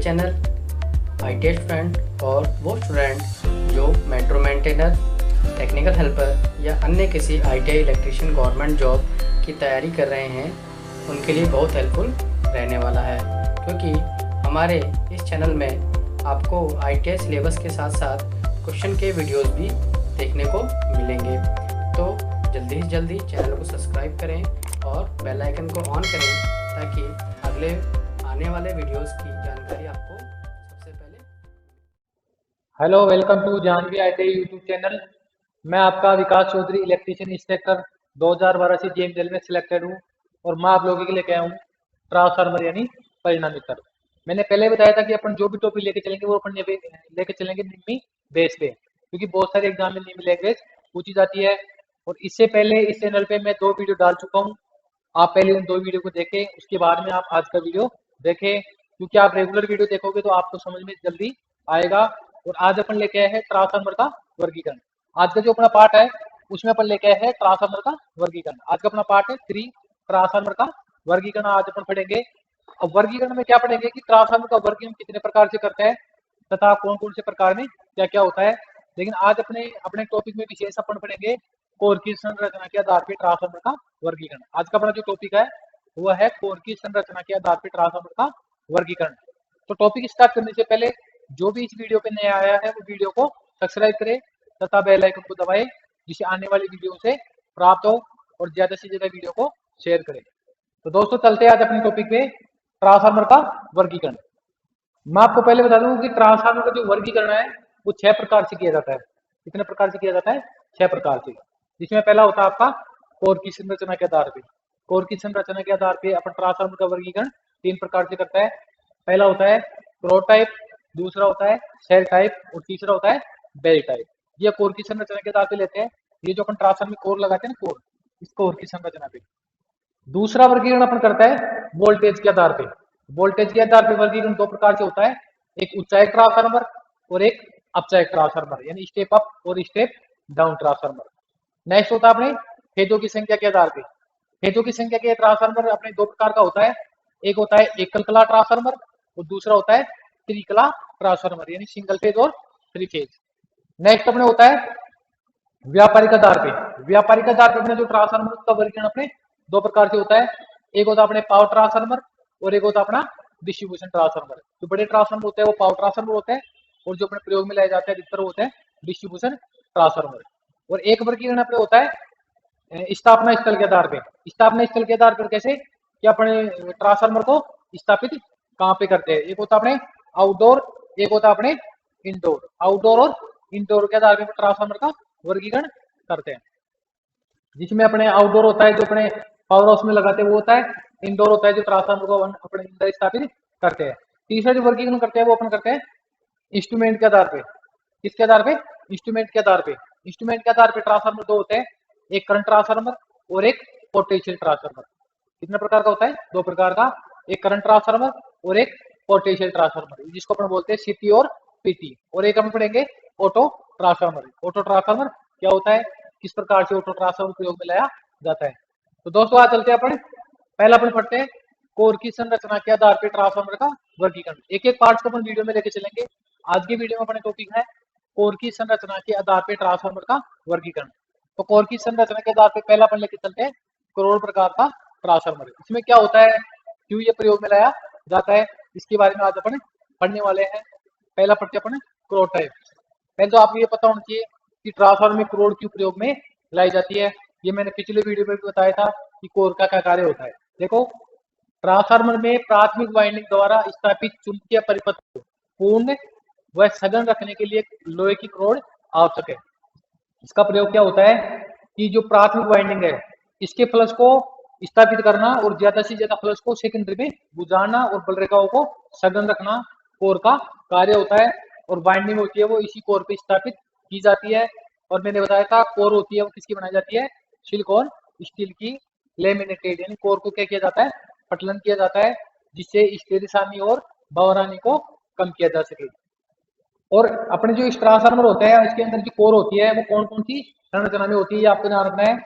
Channel IT student और वो student जो मेट्रो मेंटेनर, टेक्निकल हेल्पर या अन्य किसी आईटीआई इलेक्ट्रीशियन गवर्नमेंट जॉब की तैयारी कर रहे हैं उनके लिए बहुत हेल्पफुल रहने वाला है, क्योंकि हमारे इस चैनल में आपको आईटीआई सिलेबस के साथ साथ क्वेश्चन के वीडियोस भी देखने को मिलेंगे। तो जल्दी से जल्दी चैनल को सब्सक्राइब करें और बेल आइकन को ऑन करें ताकि अगले आने वाले वीडियोस की जानकारी आपको सबसे पहले। Hello, welcome to Janvi ITI YouTube channel. मैं आपका विकास चौधरी, इलेक्ट्रीशियन इंस्ट्रक्टर 2012 से जेएमजेल में सिलेक्टेड हूँ और मैं आप लोगों के लिए क्या हूँ ट्रांसफार्मर यानी परिणामी तर्क। मैंने पहले बताया था कि अपन जो भी टॉपिक लेके चलेंगे वो अपन लेके चलेंगे निम्मी बेस पे, क्योंकि बहुत सारे एग्जाम में निम्मी लैंग्वेज पूछी जाती है। और इससे पहले इस चैनल पे मैं 2 वीडियो डाल चुका हूँ। आप पहले उन 2 वीडियो को देखें, उसके बाद में आप आज का वीडियो देखें, क्योंकि आप रेगुलर वीडियो देखोगे तो आपको समझ में जल्दी आएगा। और आज अपन लेके आए हैं ट्रांसफार्मर का वर्गीकरण। आज का जो अपना पार्ट है उसमें अपन लेके आए हैं ट्रांसफार्मर का वर्गीकरण। आज का अपना पार्ट है 3 ट्रांसफार्मर का वर्गीकरण आज अपन पढ़ेंगे। अब वर्गीकरण में क्या पढ़ेंगे कि ट्रांसफार्मर का वर्गीकरण कितने प्रकार से करते हैं तथा कौन कौन से प्रकार में क्या क्या होता है। लेकिन आज अपने अपने टॉपिक में विशेष अपन पढ़ेंगे कोर की संरचना के आधार पर ट्रांसफार्मर का वर्गीकरण। आज का अपना जो टॉपिक है वह है कोर की संरचना के आधार पर ट्रांसफार्मर का वर्गीकरण। तो टॉपिक स्टार्ट करने से पहले जो भी इस वीडियो पे नया आया है वो वीडियो को सब्सक्राइब करे तथा बेल आइकन को दबाए, जिससे आने वाली वीडियो से प्राप्त हो, और ज्यादा से ज्यादा वीडियो को शेयर करें। तो दोस्तों चलते हैं आज अपने टॉपिक पे ट्रांसफार्मर का वर्गीकरण। मैं आपको पहले बता दूं कि ट्रांसफार्मर का जो वर्गीकरण है वो 6 प्रकार से किया जाता है। कितने प्रकार से किया जाता है? 6 प्रकार से। जिसमें पहला होता है आपका कोर की संरचना के आधार पे। कोर की संरचना के आधार पे अपन ट्रांसफार्मर का वर्गीकरण 3 प्रकार से करता है। पहला होता है क्रोड टाइप, दूसरा होता है शेल टाइप और तीसरा होता है बेल टाइप। ये कोर की संरचना के आधार पे लेते हैं। ये जो अपन ट्रांसफार्मर में कोर लगाते हैं ना, कोर, इस कोर की संरचना पे। दूसरा वर्गीकरण अपन करता है वोल्टेज के आधार पे। वोल्टेज के आधार पे वर्गीकरण 2 प्रकार से होता है, एक उच्चाई ट्रांसफार्मर और एक अपचाई ट्रांसफार्मर, यानी स्टेप अप और स्टेप डाउन ट्रांसफार्मर। नेक्स्ट होता है अपने फेजों की संख्या के आधार पे। फेजों की संख्या के ट्रांसफार्मर अपने 2 प्रकार का होता है, एक होता है एकल कला ट्रांसफार्मर और दूसरा होता है त्रिकला ट्रांसफार्मर, यानी सिंगल फेज और 3 फेज। नेक्स्ट अपने होता है व्यापारिक आधार पे। व्यापारिक आधार पे अपने जो ट्रांसफार्मर का वर्गीकरण अपने 2 प्रकार से होता है, एक होता है अपने पावर ट्रांसफार्मर और एक होता है अपना डिस्ट्रीब्यूशन ट्रांसफार्मर। जो बड़े ट्रांसफार्मर होते हैं वो पावर ट्रांसफार्मर होते हैं और जो अपने प्रयोग में लाए जाते हैं अधिकतर होते हैं डिस्ट्रीब्यूशन ट्रांसफार्मर। और एक वर्गीकरण अपने होता है स्थापना स्थल के आधार पे। स्थापना स्थल के आधार पर कैसे कि अपने ट्रांसफार्मर को स्थापित कहाँ पे करते हैं। एक होता है अपने आउटडोर, एक होता है अपने इंडोर। आउटडोर और इंडोर के आधार पर ट्रांसफार्मर का वर्गीकरण करते हैं। जिसमें अपने आउटडोर होता है जो अपने पावर हाउस में लगाते हैं वो होता है, इंडोर होता है जो ट्रांसफार्मर को अपने अंदर स्थापित करते हैं। तीसरा जो वर्गीकरण करते हैं वो अपन करते हैं इंस्ट्रूमेंट के आधार पे। किसके आधार पे? इंस्ट्रूमेंट के आधार पे। इंस्ट्रूमेंट के आधार पे ट्रांसफार्मर 2 होते हैं, एक करंट ट्रांसफार्मर और एक पोटेंशियल ट्रांसफार्मर। कितने प्रकार का होता है? 2 प्रकार का, एक करंट ट्रांसफार्मर और एक पोटेंशियल ट्रांसफार्मर, जिसको अपन बोलते हैं सीटी और पीटी। और एक हम पढ़ेंगे ऑटो ट्रांसफार्मर। ऑटो ट्रांसफार्मर क्या होता है, किस प्रकार से ऑटो ट्रांसफार्मर प्रयोग में लाया जाता है। तो दोस्तों आज चलते हैं अपन, पहला अपन पढ़ते हैं कोर की संरचना के आधार पर ट्रांसफार्मर का वर्गीकरण। एक एक पार्ट को अपन वीडियो में लेके चलेंगे। आज की वीडियो में अपने टॉपिक है कोर की संरचना के आधार पर ट्रांसफार्मर का वर्गीकरण। तो कोर की संरचना के आधार पर पहला अपन लेके चलते हैं करोड़ प्रकार का ट्रांसफार्मर। इसमें क्या होता है, क्यों ये प्रयोग में लाया जाता है, इसके बारे में आज अपन पढ़ने वाले हैं। पहला पढ़ते अपन क्रोड टाइप। पहले तो आपको ये पता होना चाहिए कि ट्रांसफार्मर में क्रोड क्यों प्रयोग में लाई जाती है। ये मैंने पिछले वीडियो में भी बताया था कि कोर का क्या कार्य होता है। देखो, ट्रांसफार्मर में प्राथमिक वाइंडिंग द्वारा स्थापित चुंबकीय परिपथ को पूर्ण व सघन रखने के लिए लोहे की क्रोड आवश्यक है। इसका प्रयोग क्या होता है कि जो प्राथमिक वाइंडिंग है इसके फ्लक्स को स्थापित करना और ज्यादा से ज्यादा फ्लक्स को सेकेंडरी में गुजारना और बलरेखाओं को सघन रखना कोर का कार्य होता है। और वाइंडिंग होती है वो इसी कोर पे स्थापित की जाती है। और मैंने बताया था कोर होती है वो किसकी बनाई जाती है, सिलिकॉन स्टील की लेमिनेटेड, यानी कोर को क्या किया जाता है, पटलन किया जाता है, जिससे स्टेरिसानी और बवरानी को कम किया जा सके। और अपने जो इस ट्रांसफार्मर होते हैं इसके अंदर जो कोर होती है वो कौन कौन सी संरचना में होती है, ये आपको ध्यान रखना है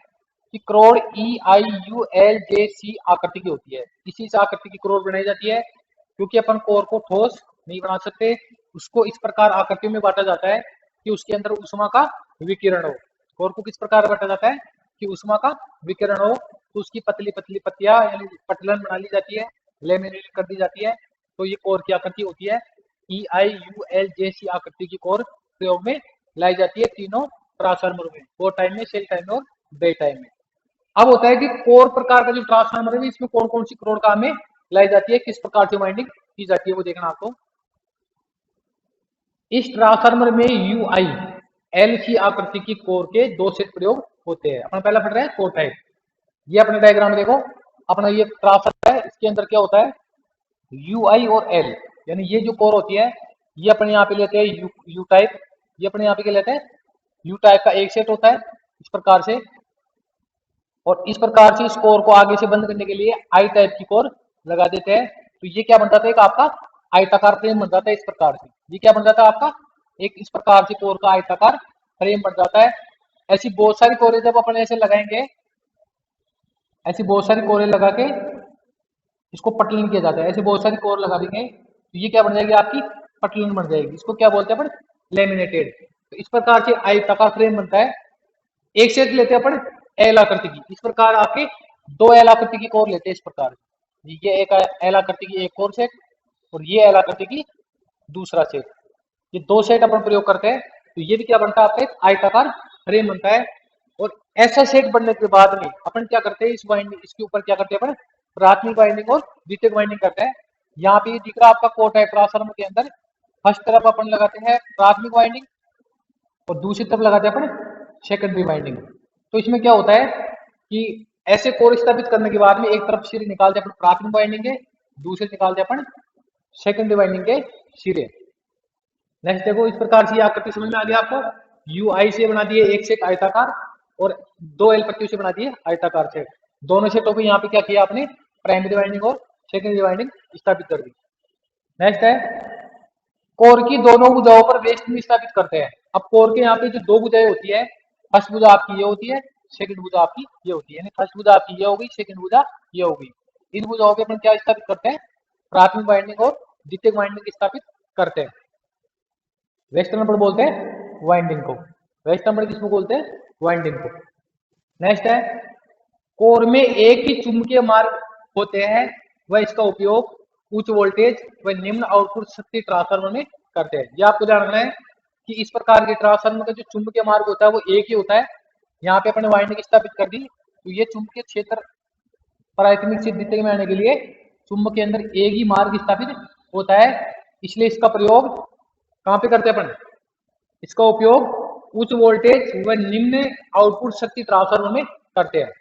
कि क्रोड EIULJC आकृति की होती है। इसी आकृति की क्रोड बनाई जाती है क्योंकि अपन कोर को ठोस नहीं बना सकते। उसको इस प्रकार आकृतियों में बांटा जाता है कि उसके अंदर उष्मा का विकिरण हो। कोर को किस प्रकार बांटा जाता है कि उष्मा का विकिरण हो, तो उसकी पतली पतली पत्तियां यानी पटलन बना ली जाती है, लेमिनेट कर दी जाती है। तो ये कोर की आकृति होती है। EIUL जैसी आकृति की कोर प्रयोग में लाई जाती है तीनों ट्रांसफार्मर में, कोर टाइप में, सेल टाइप में और बे टाइप में। अब होता है कि कोर प्रकार का जो ट्रांसफार्मर है इसमें कौन कौन सी कोर काम में लाई जाती है, किस प्रकार से वाइंडिंग की जाती है, वो देखना आपको। इस ट्रांसफार्मर में UIL की आकृति की कोर के दो सेट प्रयोग होते हैं। अपना पहला पढ़ रहे हैं कोर टाइप। ये अपना डायग्राम देखो, अपना ये ट्रांसफार्मर है, इसके अंदर क्या होता है UI और L, यानी ये जो कोर होती है ये अपने यहाँ पे लेते हैं यू टाइप, ये अपने यहाँ पे लेते हैं यू टाइप का एक सेट होता है इस प्रकार से, और इस प्रकार से इस कोर को आगे से बंद करने के लिए आई टाइप की कोर लगा देते हैं। तो ये क्या बन जाता है, एक आपका आयताकार फ्रेम बन जाता है इस प्रकार से। ये क्या बन जाता है आपका, एक इस प्रकार से कोर का आयताकार फ्रेम बन जाता है। ऐसी बहुत सारी कोरें जब अपन ऐसे लगाएंगे, ऐसी बहुत सारी कोरें लगा के इसको पटलन किया जाता है, ऐसे बहुत सारी कोर लगा देंगे तो ये क्या बन जाएगी, आपकी पटलन बन जाएगी। इसको क्या बोलते हैं अपन, लेमिनेटेड। तो इस प्रकार से आयताकार फ्रेम बनता है। एक सेट लेते हैं अपन एल आकृति की, इस प्रकार आपके दो एल आकृति की कोर लेते हैं इस प्रकार। ये एक एल आकृति की एक कोर सेट और ये एल आकृति की दूसरा सेट, ये दो सेट अपन प्रयोग करते हैं। तो ये भी क्या बनता है, आपका एक आयताकार फ्रेम बनता है। और ऐसा सेट बनने के बाद में अपन क्या करते हैं, इस वाइंडिंग, इसके ऊपर क्या करते हैं अपन, प्राथमिक वाइंडिंग और द्वितीयक वाइंडिंग करते हैं। यहाँ पे दिख रहा है आपका कोर टाइप ट्रांसफार्मर के अंदर फर्स्ट तरफ अपन लगाते हैं प्राथमिक वाइंडिंग और दूसरी तरफ लगाते हैं अपन सेकेंडरी वाइंडिंग। तो इसमें क्या होता है कि ऐसे कोर स्थापित करने के बाद में एक तरफ सिरे निकालते हैं अपन प्राथमिक वाइंडिंग के, दूसरे निकालते हैं अपन सेकेंडरी वाइंडिंग के सिरे। नेक्स्ट देखो, इस प्रकार से आकृति समझ में आ गया आपको। UI से बना दिए एक सेट आयताकार और दो एल पट्टियों से बना दिए आयताकार सेट। दोनों सेटों को यहाँ पे क्या किया आपने, प्राइमरी वाइंडिंग और सेकेंडरी वाइंडिंग स्थापित कर दी। नेक्स्ट है कोर की दोनों भुजाओं पर वेस्टनी स्थापित करते हैं। अब कोर के यहाँ पे जो दो भुजाएं होती है, फर्स्ट भुजा आपकी ये होती है, सेकंड भुजा आपकी ये होती है, यानी फर्स्ट भुजा आपकी ये होगी, सेकंड भुजा ये होगी। इन भुजाओं पे अपन क्या स्थापित करते हैं, प्राथमिक वाइंडिंग और द्वितीयक वाइंडिंग स्थापित करते हैं। वेस्ट नंबर बोलते हैं वाइंडिंग को, वेस्ट नंबर किसको बोलते हैं, वाइंडिंग को। नेक्स्ट है कोर में एक ही चुंबकीय मार्ग होते हैं, वह इसका उपयोग उच्च वोल्टेज व निम्न आउटपुट शक्ति ट्रांसफार्मर में करते हैं। यह आपको ध्यान रखना है कि इस प्रकार के ट्रांसफार्मर का जो चुंबकीय मार्ग होता है वो एक ही होता है। यहाँ पे अपने वाइंडिंग स्थापित कर दी, तो ये चुंबकीय क्षेत्र प्राथमिक से द्वितीयक में आने के लिए चुंबक के अंदर एक ही मार्ग स्थापित होता है, इसलिए इसका प्रयोग कहाँ पे करते हैं अपन, इसका उपयोग उच्च वोल्टेज व निम्न आउटपुट शक्ति ट्रांसफार्मर में करते हैं।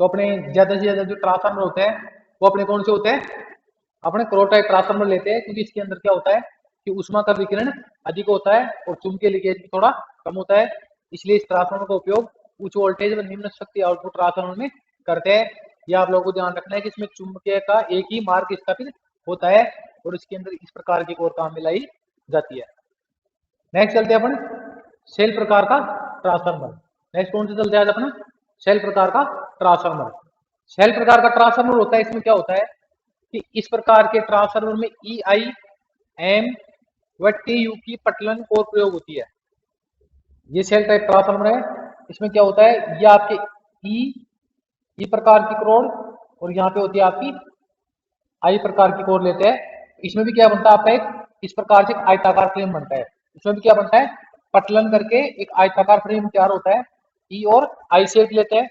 तो अपने ज्यादा से ज्यादा जो ट्रांसफार्मर होते हैं वो अपने कौन से होते हैं, अपने कोर टाइप ट्रांसफार्मर लेते हैं, क्योंकि इसके अंदर क्या होता है कि उष्मा का विकिरण अधिक होता है और चुंबकीय लीकेज भी थोड़ा कम होता है, इसलिए इस ट्रांसफार्मर का उपयोग उच्च वोल्टेज व निम्न शक्ति आउटपुट ट्रांसफार्मर में करते हैं। यह आप लोगों को ध्यान रखना है कि इसमें चुंबकीय का एक ही मार्ग स्थापित होता है और इसके अंदर इस प्रकार की कोर काम मिलाई जाती है। नेक्स्ट चलते हैं अपन सेल प्रकार का ट्रांसफार्मर। नेक्स्ट कौन सा चलते हैं आज अपना, सेल प्रकार का ट्रांसफार्मर। सेल प्रकार का ट्रांसफार्मर होता है, इसमें क्या होता है कि इस प्रकार के ट्रांसफार्मर में EI, M व TU की पटलन कोर प्रयोग होती है। ये सेल टाइप ट्रांसफार्मर है, इसमें क्या होता है, ये आपके E प्रकार की कोर और यहाँ पे होती है आपकी I प्रकार की कोर लेते हैं। इसमें भी क्या बनता है आपका एक इस प्रकार से आयताकार फ्रेम बनता है। इसमें भी क्या बनता है, पटलन करके एक आयताकार फ्रेम तैयार होता है। E और I सेट लेते हैं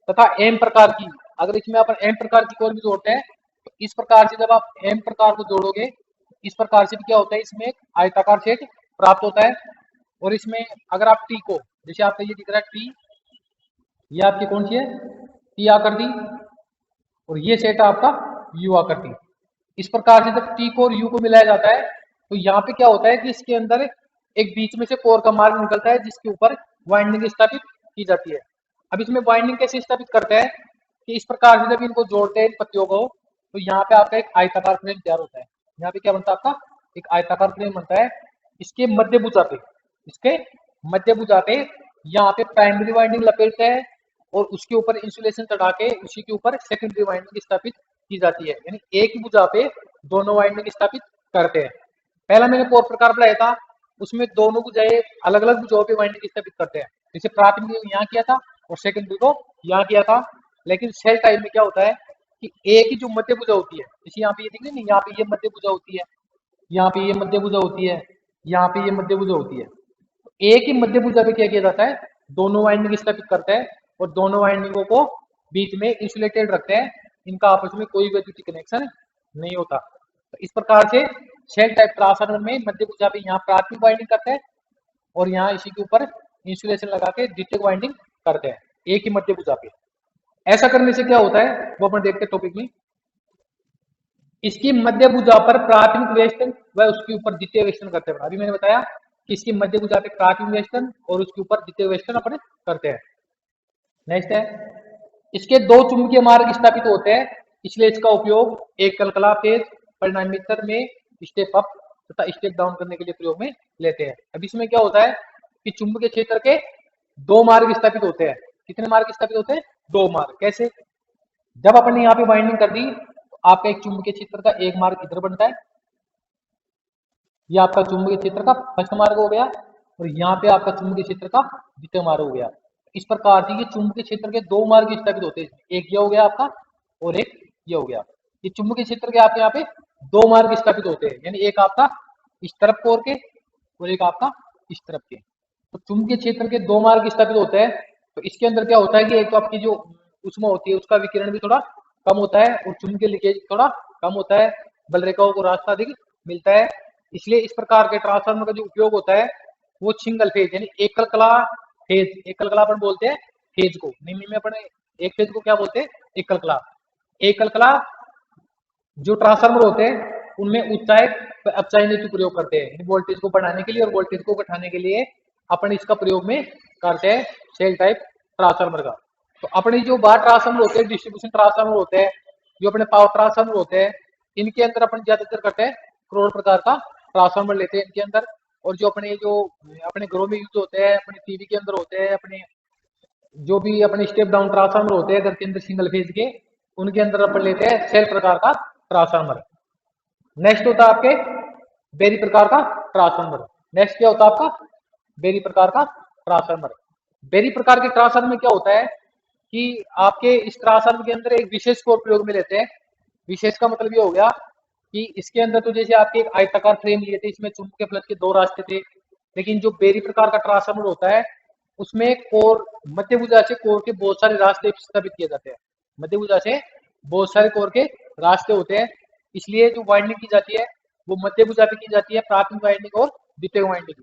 तथा M प्रकार की, अगर इसमें अपन M प्रकार की कोर भी जोड़ते हैं तो इस प्रकार से जब आप M प्रकार को जोड़ोगे इस प्रकार से भी क्या होता है, इसमें एक आयताकार सेट प्राप्त होता है। और इसमें अगर आप T को, जैसे आपका ये दिख रहा है T, ये आपकी कौन सी है, T आकृति, और ये सेट है आपका U आकृति। इस प्रकार से जब T को और U को मिलाया जाता है तो यहाँ पे क्या होता है कि इसके अंदर एक बीच में से कोर का मार्ग निकलता है जिसके ऊपर वाइंडिंग स्थापित की जाती है। अब इसमें वाइंडिंग कैसे स्थापित करते हैं कि इस प्रकार से जब इनको जोड़ते हैं इन पत्तियों को तो यहाँ पे आपका एक आयताकार फ्रेम तैयार होता है। यहाँ पे क्या बनता है आपका, एक आयताकार फ्रेम बनता है। इसके मध्य भुजा पे, इसके मध्य भुजा पे यहाँ पे प्राइमरी वाइंडिंग लपेटते हैं और उसके ऊपर इंसुलेशन चढ़ा के उसी के ऊपर सेकेंडरी वाइंडिंग स्थापित की जाती है। यानी एक ही भुजा पे दोनों वाइंडिंग स्थापित करते हैं। पहला मैंने कोर प्रकार पढ़ाया था, उसमें दोनों भुजाएं अलग अलग भुजाओं पे वाइंडिंग स्थापित करते हैं। जैसे प्राथमिक को यहाँ किया था और सेकेंडरी को यहाँ किया था। लेकिन सेल टाइप में क्या होता है कि एक ही जो मध्य भुजा होती है, जैसे यहाँ पे ये दिख रही है ना, यहाँ पे ये मध्य भुजा होती है, यहाँ पे ये मध्य भुजा होती है, यहाँ पे ये मध्य भुजा होती है। एक ही मध्य भुजा पे क्या किया जाता है, दोनों वाइंडिंग स्थापित करते हैं और दोनों वाइंडिंगों को बीच में इंसुलेटेड रखते हैं। इनका आपस में कोई वैद्युतिक कनेक्शन नहीं होता। तो इस प्रकार से शेल टाइप ट्रांसफार्मर में मध्य भुजा पे यहाँ प्राथमिक वाइंडिंग करते हैं और यहाँ इसी के ऊपर इंसुलेशन लगा के द्वितीयक वाइंडिंग करते हैं एक ही मध्य भुजा पे। ऐसा करने से क्या होता है वो अपन देखते हैं टॉपिक में। इसकी मध्य भुजा पर प्राथमिक वेष्टन व उसके ऊपर द्वितीय वेष्टन करते हैं। अभी मैंने बताया कि इसकी मध्य भुजा पे प्राथमिक वेष्टन और उसके ऊपर द्वितीय वेष्टन अपन करते हैं। नेक्स्ट है, इसके दो चुंबकीय मार्ग स्थापित होते हैं, इसलिए इसका उपयोग एक कलकला फेज परिणामीतर में स्टेप अप तथा स्टेप डाउन करने के लिए प्रयोग में लेते हैं। अब इसमें क्या होता है कि चुंबकीय क्षेत्र के दो मार्ग स्थापित होते हैं। कितने मार्ग स्थापित होते हैं? दो मार्ग। कैसे? जब अपन ने यहाँ पे बाइंडिंग कर दी तो आपका एक चुंबकीय क्षेत्र का एक मार्ग इधर बनता है, ये आपका चुंबकीय क्षेत्र का फर्स्ट मार्ग हो गया और यहाँ पे आपका चुंबकीय क्षेत्र का द्वितीय मार्ग हो गया। इस प्रकार से ये चुंबकीय क्षेत्र के दो मार्ग स्थापित होते हैं, एक ये हो गया आपका और एक ये हो गया। ये चुंबकीय क्षेत्र के आपके यहाँ पे दो मार्ग स्थापित होते हैं, यानी एक आपका इस तरफ कोर के और एक आपका इस तरफ के। तो चुंबकीय क्षेत्र के दो मार्ग स्थापित होते हैं। तो इसके अंदर क्या होता है कि एक तो आपकी जो उष्मा होती है उसका विकिरण भी थोड़ा कम होता है और चुंबकीय लीकेज थोड़ा कम होता है, बल रेखाओं को रास्ता अधिक मिलता है। इसलिए इस प्रकार के ट्रांसफार्मर का जो उपयोग होता है वो सिंगल फेज यानी एकल कला फेज, एकल कला अपन बोलते हैं फेज को, निम्न में अपन एक फेज को क्या बोलते हैं? एकल कला। एकल कला जो ट्रांसफार्मर होते हैं उनमें उत्साहित अपचायन नीति प्रयोग करते हैं वोल्टेज को बढ़ाने के लिए और वोल्टेज को घटाने के लिए अपन इसका प्रयोग में करते हैं सेल टाइप ट्रांसफार्मर का। तो अपने जो बाहर ट्रांसफार्मर होते हैं, डिस्ट्रीब्यूशन ट्रांसफार्मर होते हैं, जो अपने पावर ट्रांसफार्मर होते हैं, इनके अंदर अपन ज्यादातर करते हैं करोड़ प्रकार का ट्रांसफार्मर लेते हैं इनके अंदर। और जो अपने घरों में यूज होते हैं, अपने टीवी के अंदर होते हैं, अपने जो भी अपने स्टेप डाउन ट्रांसफार्मर होते हैं घर के अंदर सिंगल फेज के, उनके अंदर अपन लेते हैं सेल प्रकार का ट्रांसफार्मर। नेक्स्ट होता है आपके बेरी प्रकार का ट्रांसफार्मर। नेक्स्ट क्या होता है आपका? बेरी प्रकार का ट्रांसफार्मर। बेरी प्रकार के ट्रांसफार्मर में क्या होता है कि आपके इस ट्रांसफार्मर के अंदर एक विशेष कोर प्रयोग में लेते हैं। विशेष का मतलब ये हो गया कि इसके अंदर तो जैसे आपके एक आयताकार फ्रेम लिए थे, इसमें चुंबकीय फ्लक्स के दो रास्ते थे, लेकिन जो बेरी प्रकार का ट्रांसफार्मर होता है उसमें कोर मध्य भुजा से कोर के बहुत सारे रास्ते स्थापित किए जाते हैं। मध्य भुजा से बहुत सारे कोर के रास्ते होते हैं, इसलिए जो वाइंडिंग की जाती है वो मध्य भुजा पे की जाती है, प्राथमिक वाइंडिंग और द्वितीय वाइंडिंग।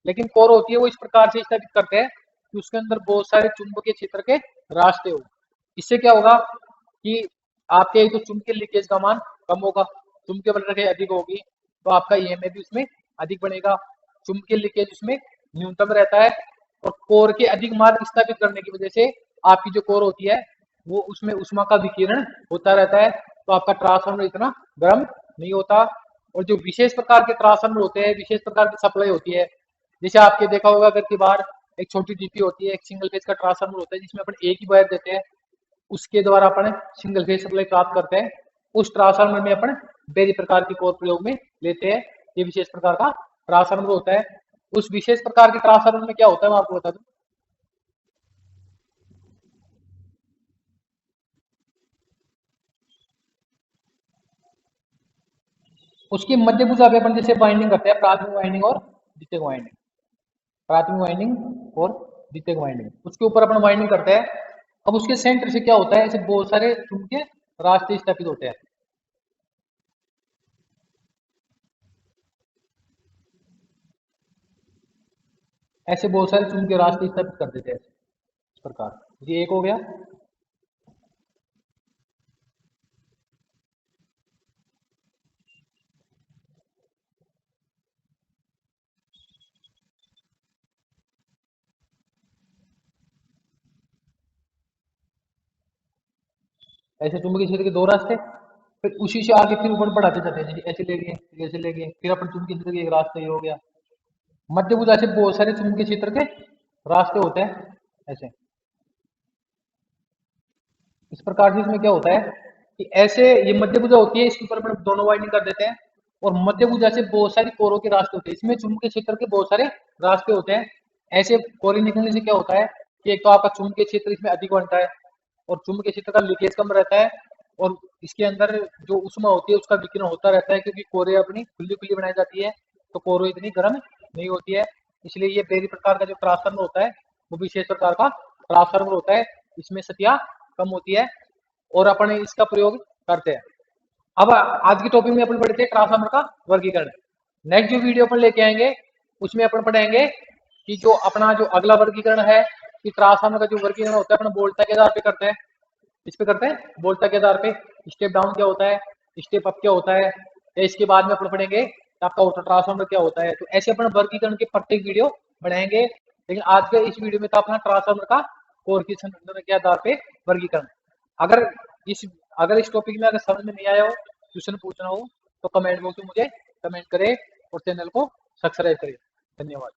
लेकिन कोर होती है वो इस प्रकार से स्थापित करते हैं कि उसके अंदर बहुत सारे चुंबकीय क्षेत्र के रास्ते हो। इससे क्या होगा कि आपके तो चुंबकीय लीकेज का मान कम होगा, चुंबकीय बल रेखा अधिक होगी तो आपका ईएमएफ भी उसमें अधिक बनेगा, चुंबकीय लीकेज उसमें न्यूनतम रहता है। और कोर के अधिक मार्ग स्थापित करने की वजह से आपकी जो कोर होती है वो उसमें उष्मा का विकिरण होता रहता है, तो आपका ट्रांसफार्मर इतना गर्म नहीं होता। और जो विशेष प्रकार के ट्रांसफार्मर होते हैं, विशेष प्रकार की सप्लाई होती है, जैसे आपके देखा होगा घर के बाहर एक छोटी डीपी होती है, एक सिंगल फेज का ट्रांसफार्मर होता है जिसमें अपन एक ही वायर देते हैं, उसके द्वारा अपन सिंगल फेज सप्लाई प्राप्त करते हैं। उस ट्रांसफार्मर में अपन बेरी प्रकार की कोर प्रयोग में लेते हैं। ये विशेष प्रकार का ट्रांसफार्मर होता है। उस विशेष प्रकार के ट्रांसफार्मर में क्या होता है मैं आपको बता दूं। उसकी मध्य भुजा पे अपन जैसे बाइंडिंग करते हैं प्राथमिक वाइंडिंग और द्वितीयक वाइंडिंग, प्राथमिक वाइंडिंग और द्वितीयक वाइंडिंग, उसके ऊपर अपन वाइंडिंग करते हैं। अब उसके सेंटर से क्या होता है, ऐसे बहुत सारे चुंबकीय रास्ते स्थापित होते हैं। ऐसे बहुत सारे चुंबकीय रास्ते स्थापित कर देते हैं इस प्रकार। ये एक हो गया। ऐसे चुंबकीय क्षेत्र के दो रास्ते, फिर उसी से आगे फिर ऊपर बढ़ाते जाते हैं, जैसे ऐसे ले गए फिर ऐसे ले गए, फिर अपन चुंबकीय क्षेत्र के एक रास्ता ये हो गया। मध्य भुजा से बहुत सारे चुंबकीय क्षेत्र के रास्ते होते हैं ऐसे। इस प्रकार से इसमें क्या होता है कि ऐसे ये मध्य भुजा होती है, इसके ऊपर अपन दोनों वाइंडिंग कर देते हैं और मध्य भुजा से बहुत सारी कोरों के रास्ते होते हैं। इसमें चुंबकीय क्षेत्र के बहुत सारे रास्ते होते हैं। ऐसे कोरे निकलने से क्या होता है कि एक तो आपका चुंबकीय क्षेत्र इसमें अधिक बनता है और चुंबकीय क्षेत्र का लीकेज कम रहता है, और इसके अंदर जो उष्मा होती है उसका विकिरण होता रहता है, क्योंकि कोरे अपनी खुली खुली बनाई जाती है तो कोरो इतनी गर्म नहीं होती है। इसलिए ये बेरी प्रकार का जो ट्रांसफार्मर होता है वो विशेष प्रकार का ट्रांसफार्मर होता है। इसमें सतिया कम होती है और अपन इसका प्रयोग करते हैं। अब आज की टॉपिक में अपन पढ़ते हैं ट्रांसफार्मर का वर्गीकरण। नेक्स्ट जो वीडियो अपन लेके आएंगे उसमें अपन पढ़ेंगे कि जो अपना जो अगला वर्गीकरण है कि ट्रांसफार्मर का जो वर्गीकरण होता है अपना वोल्टता के आधार पे करते हैं। इस पे करते हैं वोल्टता के आधार पे। स्टेप डाउन क्या होता है, स्टेप अप क्या होता है, या इसके बाद में अपन पढ़ेंगे कि आपका ऑटो ट्रांसफार्मर क्या होता है। तो ऐसे अपन वर्गीकरण के प्रत्येक वीडियो बनाएंगे, लेकिन आज के इस वीडियो में तो अपना ट्रांसफार्मर का कोर की संरचना के आधार पे वर्गीकरण। अगर इस अगर इस टॉपिक में अगर समझ में नहीं आया हो, क्वेश्चन पूछना हो, तो कमेंट बॉक्स में मुझे कमेंट करें और चैनल को सब्सक्राइब करें। धन्यवाद।